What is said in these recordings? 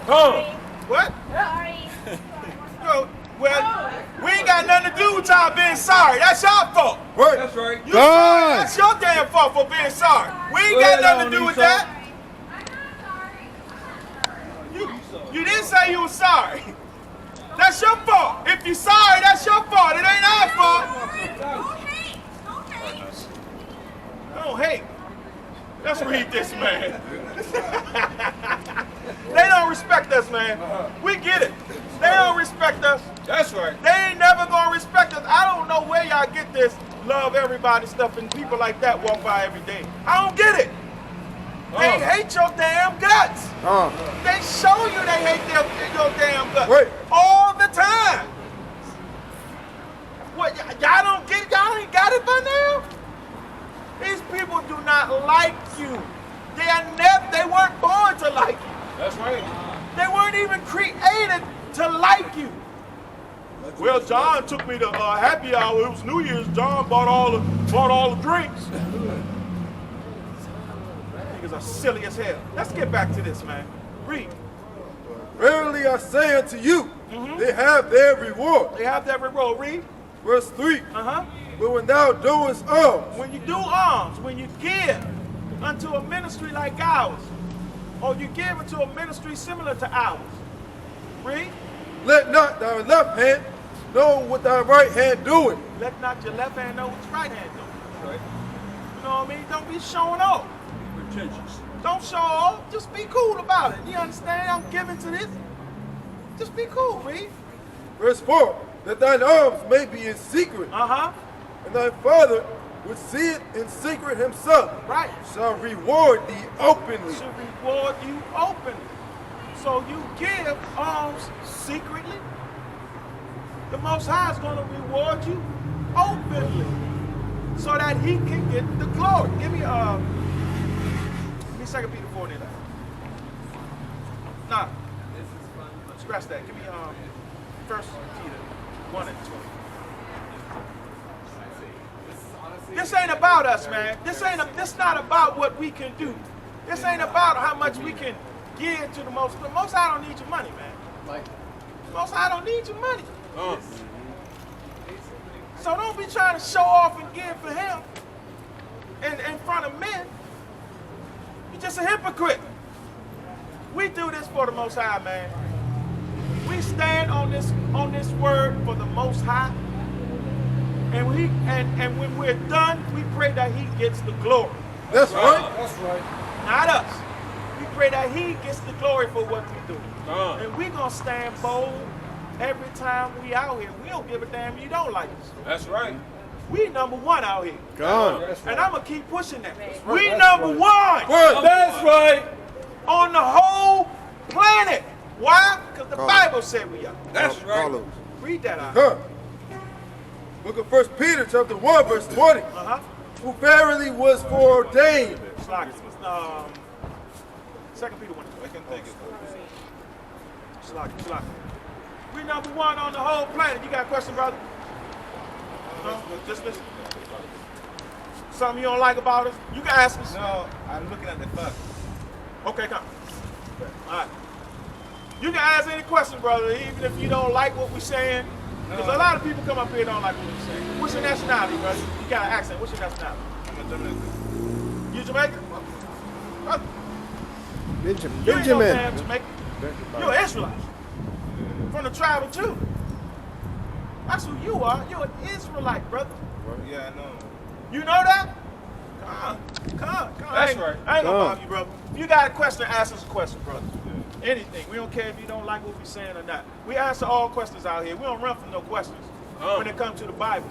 What? Sorry. Well, we ain't got nothing to do with y'all being sorry. That's your fault. Right. That's right. You sorry. That's your damn fault for being sorry. We ain't got nothing to do with that. You didn't say you were sorry. That's your fault. If you're sorry, that's your fault. It ain't our fault. Don't hate. Let's read this, man. They don't respect us, man. We get it. They don't respect us. That's right. They ain't never gonna respect us. I don't know where y'all get this love everybody stuff and people like that walk by every day. I don't get it. They hate your damn guts. They show you they hate your damn guts all the time. What, y'all don't get it? Y'all ain't got it by now? These people do not like you. They weren't born to like you. That's right. They weren't even created to like you. Well, John took me to happy hour. It was New Year's. John bought all the drinks. Niggas are silly as hell. Let's get back to this, man. Read. Verily I say unto you, they have their reward. They have their reward. Read. Verse 3. But when thou doest alms, when you do alms, when you give unto a ministry like ours, or you give unto a ministry similar to ours, read. Let not thy left hand know what thy right hand doing. Let not your left hand know what your right hand doing. Right. You know what I mean? Don't be showing off. Pretentious. Don't show off. Just be cool about it. You understand? I'm giving to this. Just be cool, read. Verse 4. That thine alms may be in secret. And thy Father, which seeth in secret himself, shall reward thee openly. Shall reward you openly. So you give alms secretly. The Most High is going to reward you openly, so that He can get the glory. Give me 2 Peter 4:11. Nah, scratch that. Give me 1 Peter 1:20. This ain't about us, man. This not about what we can do. This ain't about how much we can give to the Most High. The Most High don't need your money, man. The Most High don't need your money. So don't be trying to show off and give for Him in front of men. You're just a hypocrite. We do this for the Most High, man. We stand on this word for the Most High. And when we're done, we pray that He gets the glory. That's right. That's right. Not us. We pray that He gets the glory for what we do. And we're going to stand bold every time we out here. We don't give a damn if you don't like us. That's right. We number one out here. And I'm going to keep pushing that. We That's number one. That's right. On the whole planet. Why? Because the Bible said we are. That's right. Read that out. Book of 1 Peter chapter 1 verse 20. Who verily was foreordained. 2 Peter 1. I can think it. We number one on the whole planet. You got a question, brother? No? Just listen. Something you don't like about us? You can ask us. No, I'm looking at the fuck. Okay, come. All right. You can ask any question, brother, even if you don't like what we're saying. Because a lot of people come up here and don't like what we're saying. What's your nationality, brother? You got an accent. What's your nationality? I'm a Jamaican. You Jamaican? Benjamin. You ain't no damn Jamaican. You're an Israelite. From the tribe of Judah. That's who you are. You're an Israelite, brother. Yeah, I know. You know that? Come. That's right. I ain't gonna bother you, brother. If you got a question, ask us a question, brother. Anything. We don't care if you don't like what we're saying or not. We answer all questions out here. We don't run from no questions when it comes to the Bible.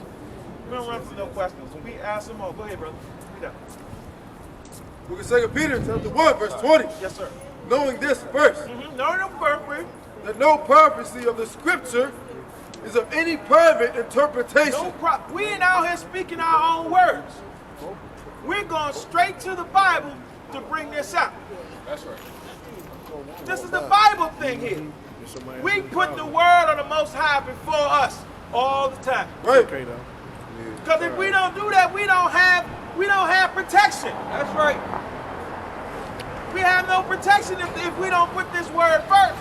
We don't run from no questions. We answer them all. Go ahead, brother. Read that. Book of 2 Peter chapter 1 verse 20. Yes, sir. Knowing this first. Knowing the first. That no prophecy of the scripture is of any private interpretation. We ain't out here speaking our own words. We're going straight to the Bible to bring this out. That's right. This is the Bible thing here. We put the word of the Most High before us all the time. Right. Because if we don't do that, we don't have protection. That's right. We have no protection if we don't put this word first.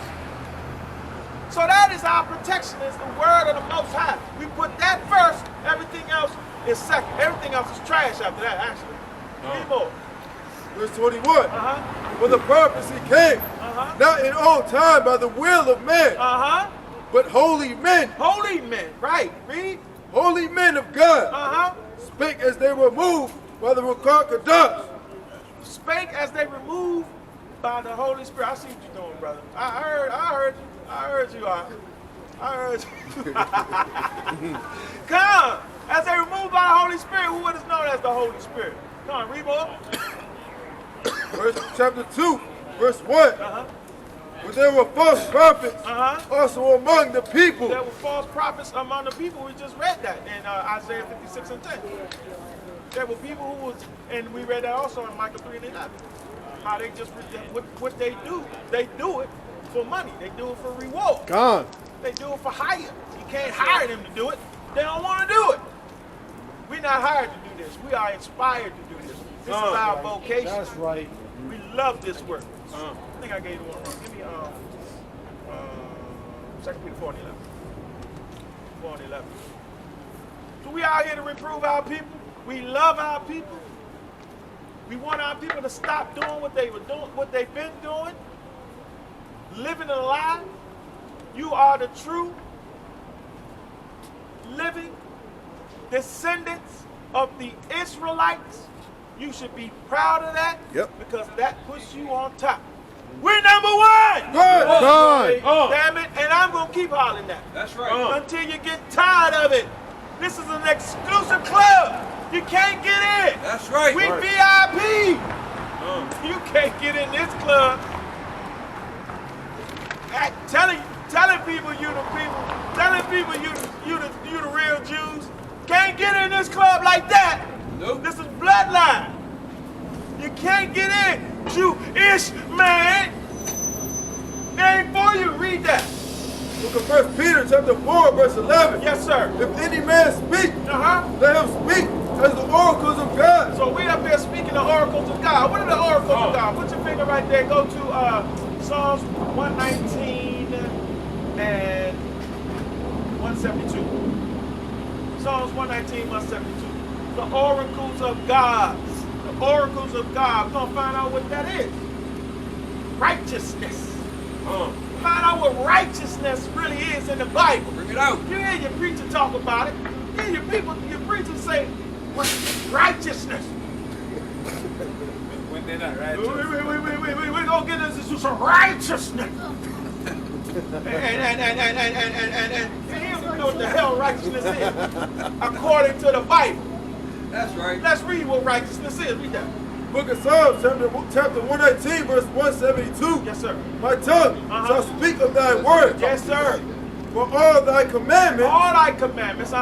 our protection is the word of the Most High. We put that first, everything else is second. Everything else is trash after that, actually. Read more. Verse 21. For the prophecy came, not in old time by the will of man, but holy men. Holy men, right. Read. Holy men of God spake as they were moved by the Yaqataz. Spake as they were moved by the Holy Spirit. I see what you're doing, brother. I heard you. I heard you. Come. As they were moved by the Holy Spirit, who is known as the Holy Spirit? Come on, read more. Chapter 2, verse 1. But there were false prophets also among the people. There were false prophets among the people. We just read that in Isaiah 56 and 10. There were people who was, and we read that also in Micah 3 and 11. How they just, what they do it for money. They do it for reward. God. They do it for hire. You can't hire them to do it. They don't want to do it. We're not hired to do this. We are inspired to do this. This is our vocation. That's right. We love this work. I think I gave you one wrong. Give me 2 Peter 4 and 11. 4 and 11. So we out here to reprove our people. We love our people. We want our people to stop doing what they were doing, what they've been doing, living a lie. You are the true, living descendants of the Israelites. You should be proud of that because that puts you on top. We're number one! Good. Damn it, and I'm going to keep hollering that. That's right. Until you get tired of it. This is an exclusive club. You can't get in. That's right. We VIP. You can't get in this club. Telling people you the people, telling people you the real Jews. Can't get in this club like that. Nope. This is bloodline. You can't get in. Jewish man. It ain't for you. Read that. Book of 1 Peter chapter 4, verse 11. Yes, sir. If any man speak, let him speak as the oracles of God. So we up here speaking the oracles of God. What are the oracles of God? Put your finger right there. Go to Psalms 119 and 172. Psalms 119, 172. The oracles of God. The oracles of God. We're going to find out what that is. Righteousness. Find out what righteousness really is in the Bible. Bring it out. You hear your preacher talk about it. You hear your preacher say, righteousness. When they're not right. We're going to get into some righteousness. and he don't know what the hell righteousness is according to the Bible. That's right. Let's read what righteousness is. Read that. Book of Psalms, chapter 119, verse 172. Yes, sir. My tongue shall speak of thy word. Yes, sir. For all thy commandments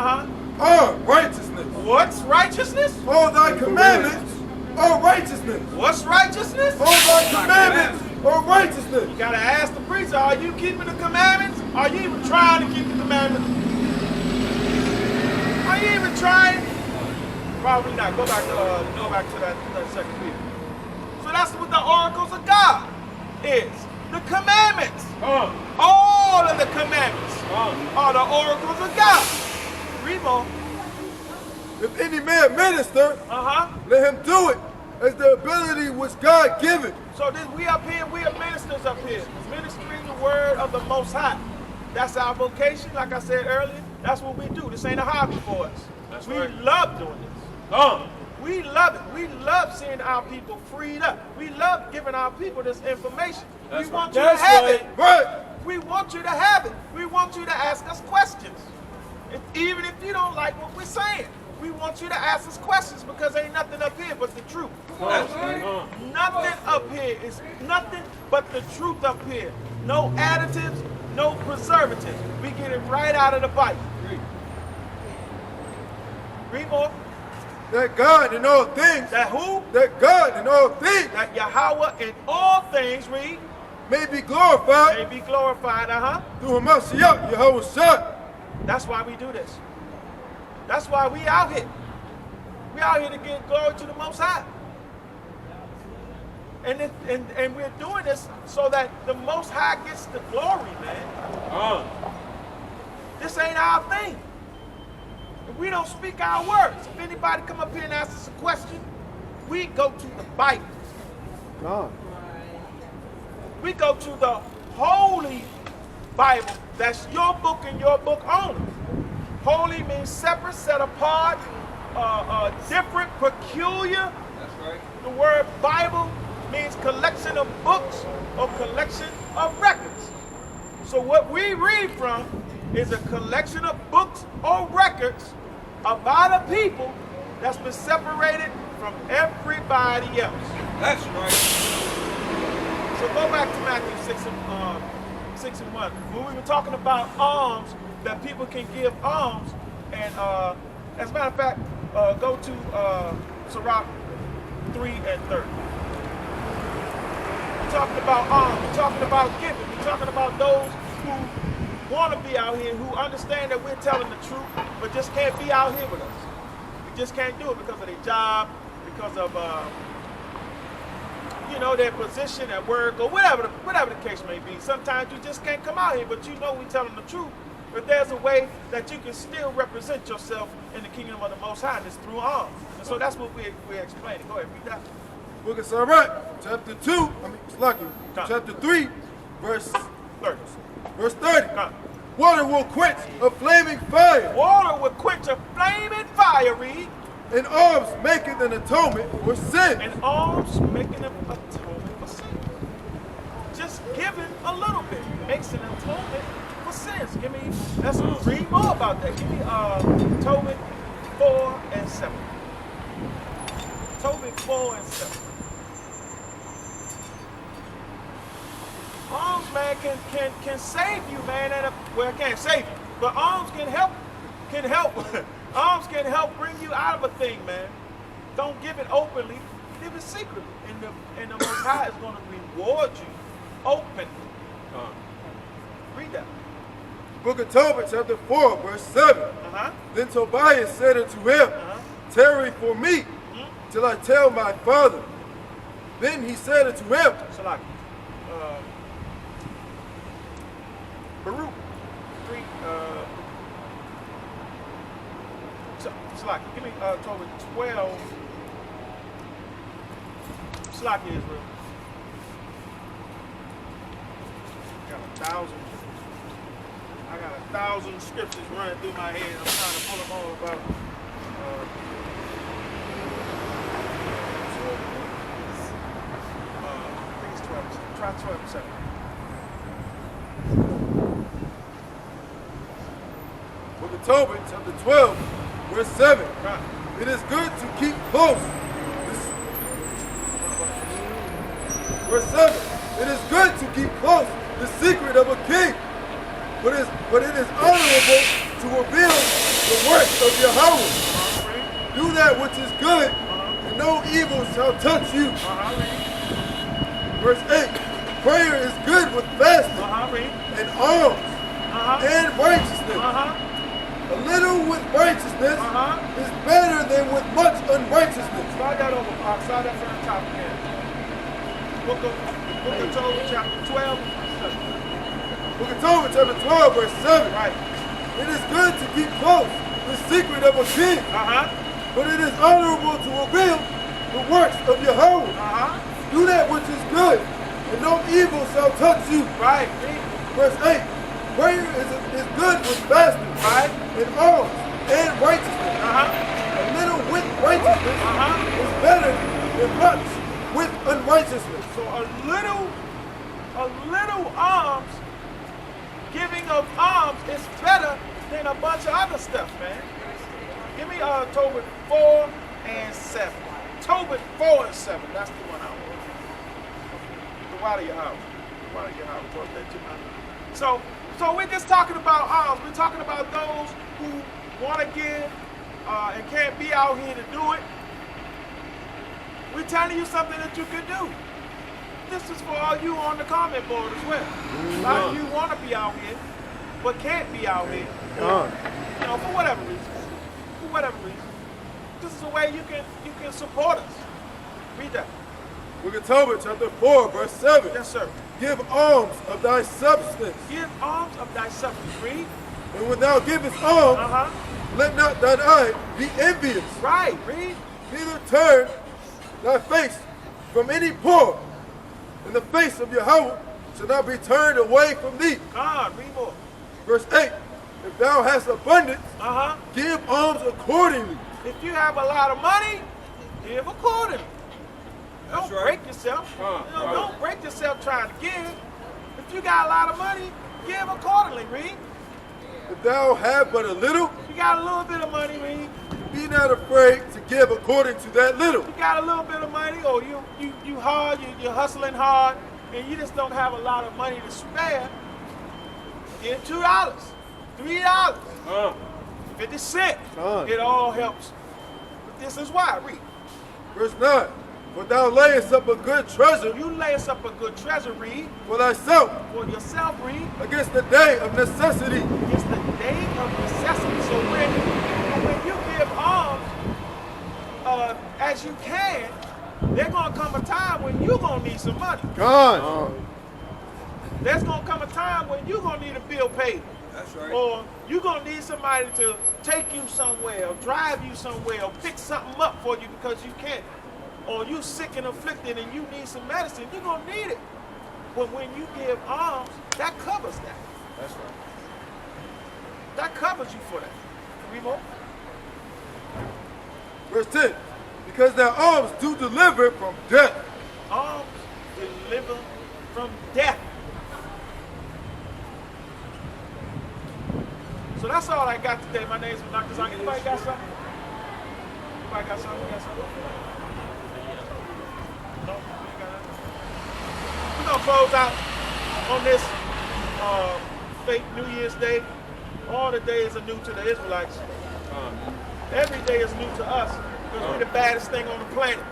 are righteousness. What's righteousness? All thy commandments are righteousness. What's righteousness? All thy commandments are righteousness. You gotta ask the preacher, are you keeping the commandments? Are you even trying to keep the commandments? Are you even trying? Probably not. Go back to that second Peter. So that's what the oracles of God is. The commandments. All of the commandments are the oracles of God. Read more. If any man minister, let him do it as the ability which God giveth. So this, we up here, we are ministers up here, ministering the word of the Most High. That's our vocation, like I said earlier. That's what we do. This ain't a hobby for us. We love doing this. We love it. We love seeing our people freed up. We love giving our people this information. We want you to have it. Right. We want you to have it. We want you to ask us questions. Even if you don't like what we're saying. We want you to ask us questions because ain't nothing up here but the truth. Nothing up here is nothing but the truth up here. No additives, no preservatives. We get it right out of the Bible. Read more. That God in all things. That who? That God in all things. That YAHAWAH in all things, read. May be glorified. May be glorified, through Hamashiach, YAHAWAH. That's why we do this. That's why we out here. We out here to give glory to the Most High. And we're doing this so that the Most High gets the glory, man. This ain't our thing. If we don't speak our words, if anybody come up here and ask us a question, we go to the Bible. God. We go to the Holy Bible. That's your book and your book only. Holy means separate, set apart, different, peculiar. That's right. The word Bible means collection of books or collection of records. So what we read from is a collection of books or records about a people that's been separated from everybody else. That's right. So go back to Matthew 6 and 1. When we were talking about alms, that people can give alms, and as a matter of fact, go to Sirach 3 and 30. We're talking about alms, we're talking about giving, we're talking about those who want to be out here, who understand that we're telling the truth, but just can't be out here with us. We just can't do it because of their job, because of their position at work, or whatever the case may be. Sometimes you just can't come out here, but you know we're telling the truth. But there's a way that you can still represent yourself in the kingdom of the Most High, and it's through alms. And so that's what we're explaining. Go ahead, read that. Book of Sirach, chapter 3, verse 30. Verse 30. Water will quench a flaming fire. Water will quench a flaming fire, read. And alms maketh an atonement for sin. And alms making an atonement for sin. Just giving a little bit makes an atonement for sins. Let's read more about that. Give me Tobit 4 and 7. Tobit 4 and 7. Alms, man, can save you, man. Well, it can't save you, but alms can help. Alms can help bring you out of a thing, man. Don't give it openly, give it secretly. And the Most High is going to reward you openly. Read that. Book of Tobit, chapter 4, verse 7. Then Tobias said unto him, tarry for me till I tell my father. Then he said unto him, Baruch 3, give me Tobit 12. Slack Israel. I got 1,000 scriptures running through my head. I'm trying to pull them all about. I think it's 12. Try 12 and 7. Book of Tobit, chapter 12, verse 7. It is good to keep close. Verse 7. It is good to keep close the secret of a king, but it is honorable to reveal the works of YAHAWAH. Do that which is good, and no evil shall touch you. Verse 8. Prayer is good with fasting and alms and righteousness. A little with righteousness is better than with much unrighteousness. Slide that over, Pop. Slide that from the top again. Book of Tobit, chapter 12. Book of Tobit, chapter 12, verse 7. Right. It is good to keep close the secret of a king, but it is honorable to reveal the works of YAHAWAH. Do that which is good, and no evil shall touch you. Right. Verse 8. Prayer is good with fasting, and alms and righteousness. A little with righteousness is better than much with unrighteousness. So a little alms, giving of alms is better than a bunch of other stuff, man. Give me Tobit 4 and 7. Tobit 4 and 7. That's the one I want. The water of YAHAWAH. The water of YAHAWAH. Talk that to my. So we're just talking about alms. We're talking about those who want to give and can't be out here to do it. We're telling you something that you can do. This is for all you on the comment board as well. A lot of you want to be out here, but can't be out here. For whatever reason. For whatever reason. This is a way you can support us. Read that. Book of Tobit, chapter 4, verse 7. Yes, sir. Give alms of thy substance. Give alms of thy substance. Read. And when thou givest alms, let not thine eye be envious. Right, read. Neither turn thy face from any poor, and the face of Yahweh shall not be turned away from thee. God, read more. Verse 8, if thou hast abundance, give alms accordingly. If you have a lot of money, give accordingly. Don't break yourself. Don't break yourself trying to give. If you got a lot of money, give accordingly, read. If thou have but a little, If you got a little bit of money, read. be not afraid to give according to that little. You got a little bit of money, or you hard, you're hustling hard, and you just don't have a lot of money to spare. Give $2, $3, 50 cents. It all helps. But this is why, read. Verse 9, for thou layest up a good treasure You lay us up a good treasure, read. for thyself For yourself, read. against the day of necessity. It's the day of necessity. So when you give alms as you can, there's gonna come a time when you're gonna need some money. There's gonna come a time when you're gonna need a bill paid. That's right. Or you're gonna need somebody to take you somewhere, or drive you somewhere, or pick something up for you because you can't. Or you sick and afflicted and you need some medicine, you're gonna need it. But when you give alms, that covers that. That's right. That covers you for that. Read more. Verse 10, because thy alms do deliver from death. Alms deliver from death. So that's all I got today. My name's Yaqataz. Anybody got something? Anybody got something? Got something? No? We're gonna close out on this fake New Year's Day. All the days are new to the Israelites. Every day is new to us because we're the baddest thing on the planet.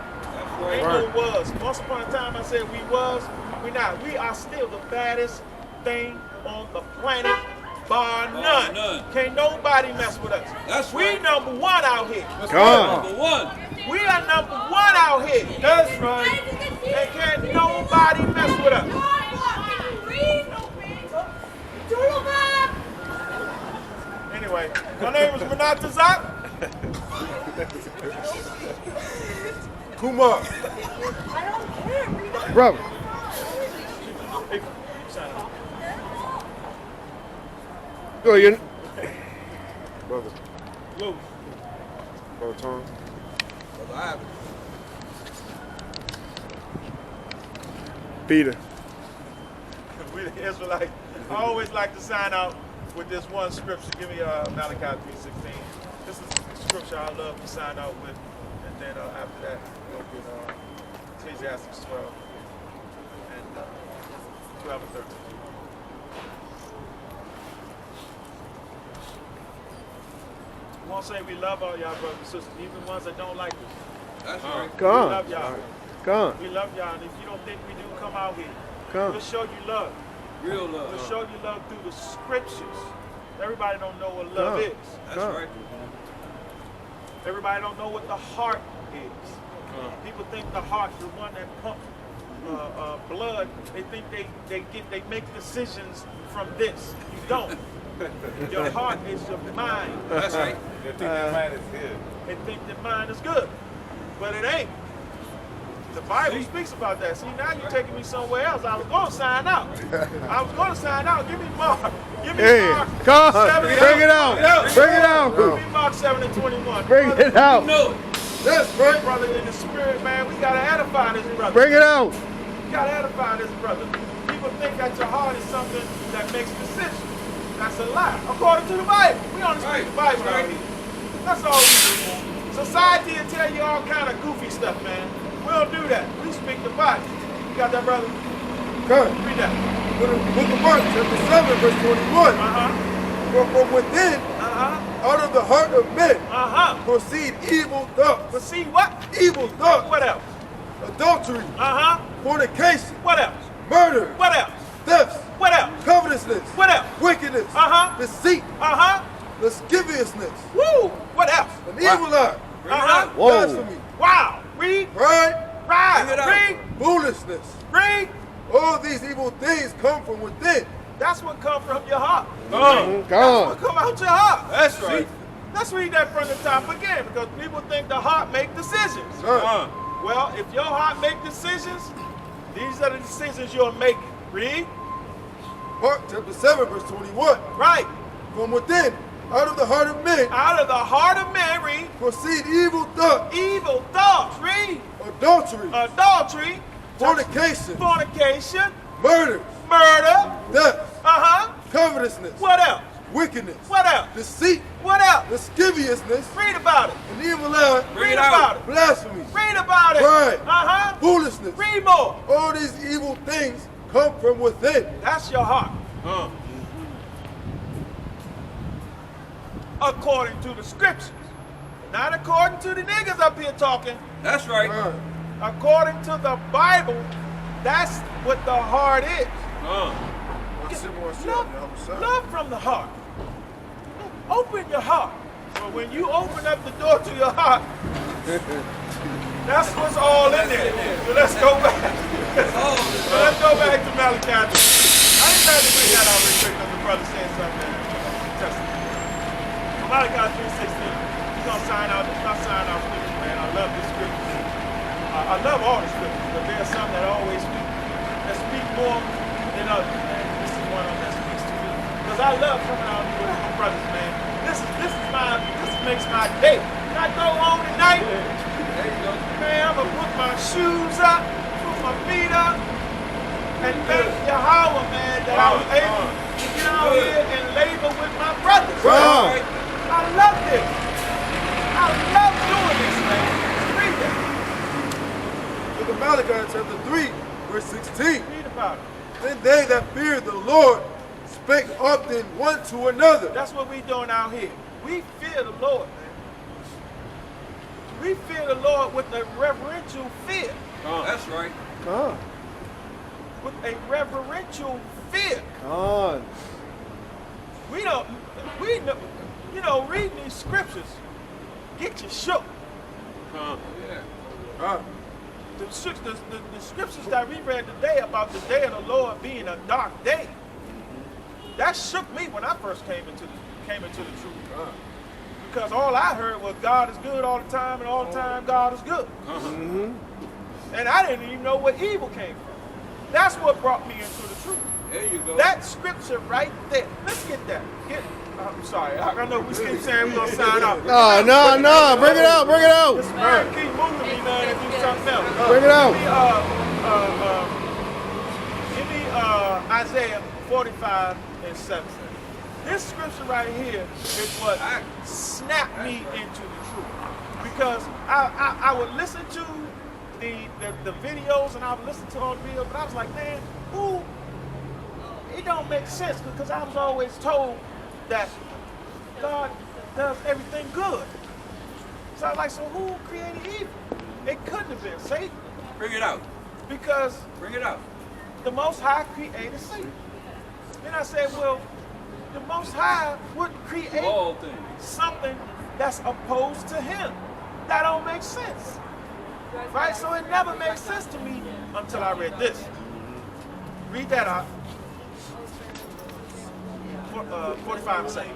Ain't no was. Once upon a time I said we was, we not. We are still the baddest thing on the planet, bar none. Can't nobody mess with us. That's we right. number one out here. Number one. We are number one out here. That's right. And can't nobody mess with us. Anyway, my name is Yaqataz. Kumar. Bro. Go, you. Brother. Whoa. Brother Tom. Brother Ivan. Peter. We the Israelites. I always like to sign out with this one scripture. Give me Malachi 3:16. This is the scripture I love to sign out with. And then after that, we'll get Ecclesiastes 12 and 12 and 13. We won't say we love all y'all brothers and sisters, even the ones that don't like us. That's right. We Come love on. y'all. Come on. We love y'all. And if you don't think we do, come out here. Come. We'll show you love. Real love. We'll show you love through the scriptures. Everybody don't know what love is. That's Come. right. Everybody don't know what the heart is. People think the heart, the one that pumps blood, they think they make decisions from this. You don't. Your heart is your mind. That's right. You think that man is good? They think that mind is good, but it ain't. The Bible speaks about that. See, now you're taking me somewhere else. I was going to sign out. Give me Mark. Give me Hey, Mark. come. 7 and Bring it out. Bring it out. Give me Mark 7 and 21. Bring it out. No. That's right. Brother, in the spirit, man, we got to edify this brother. Bring it out. We got to edify this brother. People think that your heart is something that makes decisions. That's a lie. According to the Bible. We only speak the Bible out here. That's all we do. Society will tell you all kind of goofy stuff, man. We don't do that. We speak the Bible. You got that, brother? Come. Read that. Book of Mark, chapter 7, verse 21. For from within, out of the heart of men, proceed evil thoughts. Proceed what? Evil thoughts. What else? Adultery. Fornication. What else? Murder. What else? Thefts. What else? Covetousness. What else? Wickedness. Deceit. Lasciviousness. Woo! What else? An evil eye. Whoa. Blasphemy. Wow! Read! Pride. Read! Foolishness. Read! All these evil things come from within That's what come from your heart. Come That's on. what come out your heart. That's right. Let's read that from the top again, because people think the heart make decisions. Well, if your heart make decisions, these are the decisions you're making. Read. Mark chapter 7, verse 21. Right. From within, out of the heart of men, Out of the heart of man, read. proceed evil thoughts, Evil thoughts, read. adultery, Adultery, fornication, fornication, murder, murder, theft, uh-huh. covetousness, What else? wickedness, What else? deceit, What else? lasciviousness, Read about it. an evil eye, Bring Read it out. about it. blasphemy, Read about it. Pride. Uh-huh. foolishness. Read more. All these evil things come from within. That's your heart. According to the scriptures. Not according to the niggas up here talking. That's right. According to the Bible, that's what the heart is. Love from the heart. Open your heart. But when you open up the door to your heart, that's what's all in there. So let's go back. Let's go back to Malachi. I ain't trying to bring that out real quick because the brother said something. Malachi 3:16. He's gonna sign out. Not sign out scripture, man. I love this scripture. I love all the scriptures, but there's some that always speak more than others. Man. This is one of them that speaks to me because I love coming out here with my brothers, man. This makes my day. When I go home tonight, man, I'm gonna put my shoes up, put my feet up, and thank YAHAWAH, man, that I was able to get out here and labor with my brothers. I love this. I love doing this, man. Read that. Look at Malachi chapter 3, verse 16. Read about it. Then they that feared the Lord spake often one to another. That's what we doing out here. We fear the Lord, man. We fear the Lord with a reverential fear. That's right. Come With a reverential fear. on. We know, you know, reading these scriptures get you shook. The scriptures that we read today about the day of the Lord being a dark day, that shook me when I first came into the truth. Because all I heard was God is good all the time, and all the time God is good. And I didn't even know where evil came from. That's what brought me into the truth. There you go. That scripture right there. Let's get that. I'm sorry. I know we keep saying we're going to sign off. No. Bring it out. Bring it out. This man keep moving me, man, and do something else. Bring it out. Give me Isaiah 45 and 7. This scripture right here is what snapped me into the truth. Because I would listen to the videos, and I would listen to all the videos, but I was like, man, it don't make sense, because I was always told that God does everything good. So I was like, so who created evil? It couldn't have been Satan. Bring it out. Because Bring it out. the Most High created Satan. Then I said, well, the Most High would create All things. something that's opposed to him. That don't make sense. Right? So it never made sense to me until I read this. Read that out. 45 and 7.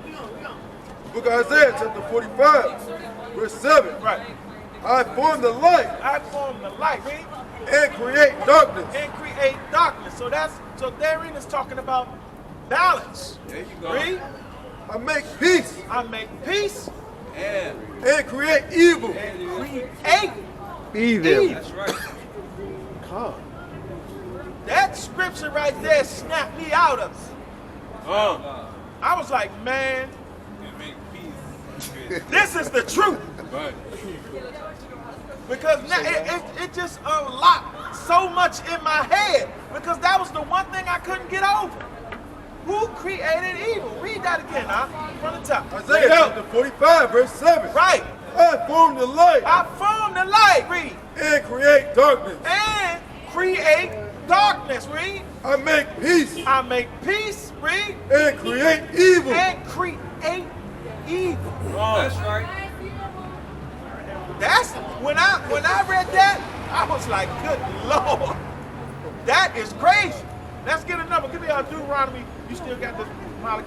Book of Isaiah chapter 45, verse 7. Right. I form the light I form the light, read, and create darkness. and create darkness. So therein is talking about balance. There you go. Read, I make peace I make peace And and create evil. and create Evil. that's right. Come. That scripture right there snapped me out of it. I was like, man, this is the truth. Right. Because now it just unlocked so much in my head. Because that was the one thing I couldn't get over. Who created evil? Read that again, from the top. Isaiah chapter 45, verse 7. Right. I form the light I form the light, read. and create darkness. And create darkness, read. I make peace I make peace, read. and create evil. And create evil. That's right. That's when I read that, I was like, good Lord. That is crazy. Let's get a number. Give me our Deuteronomy You still got the Malachi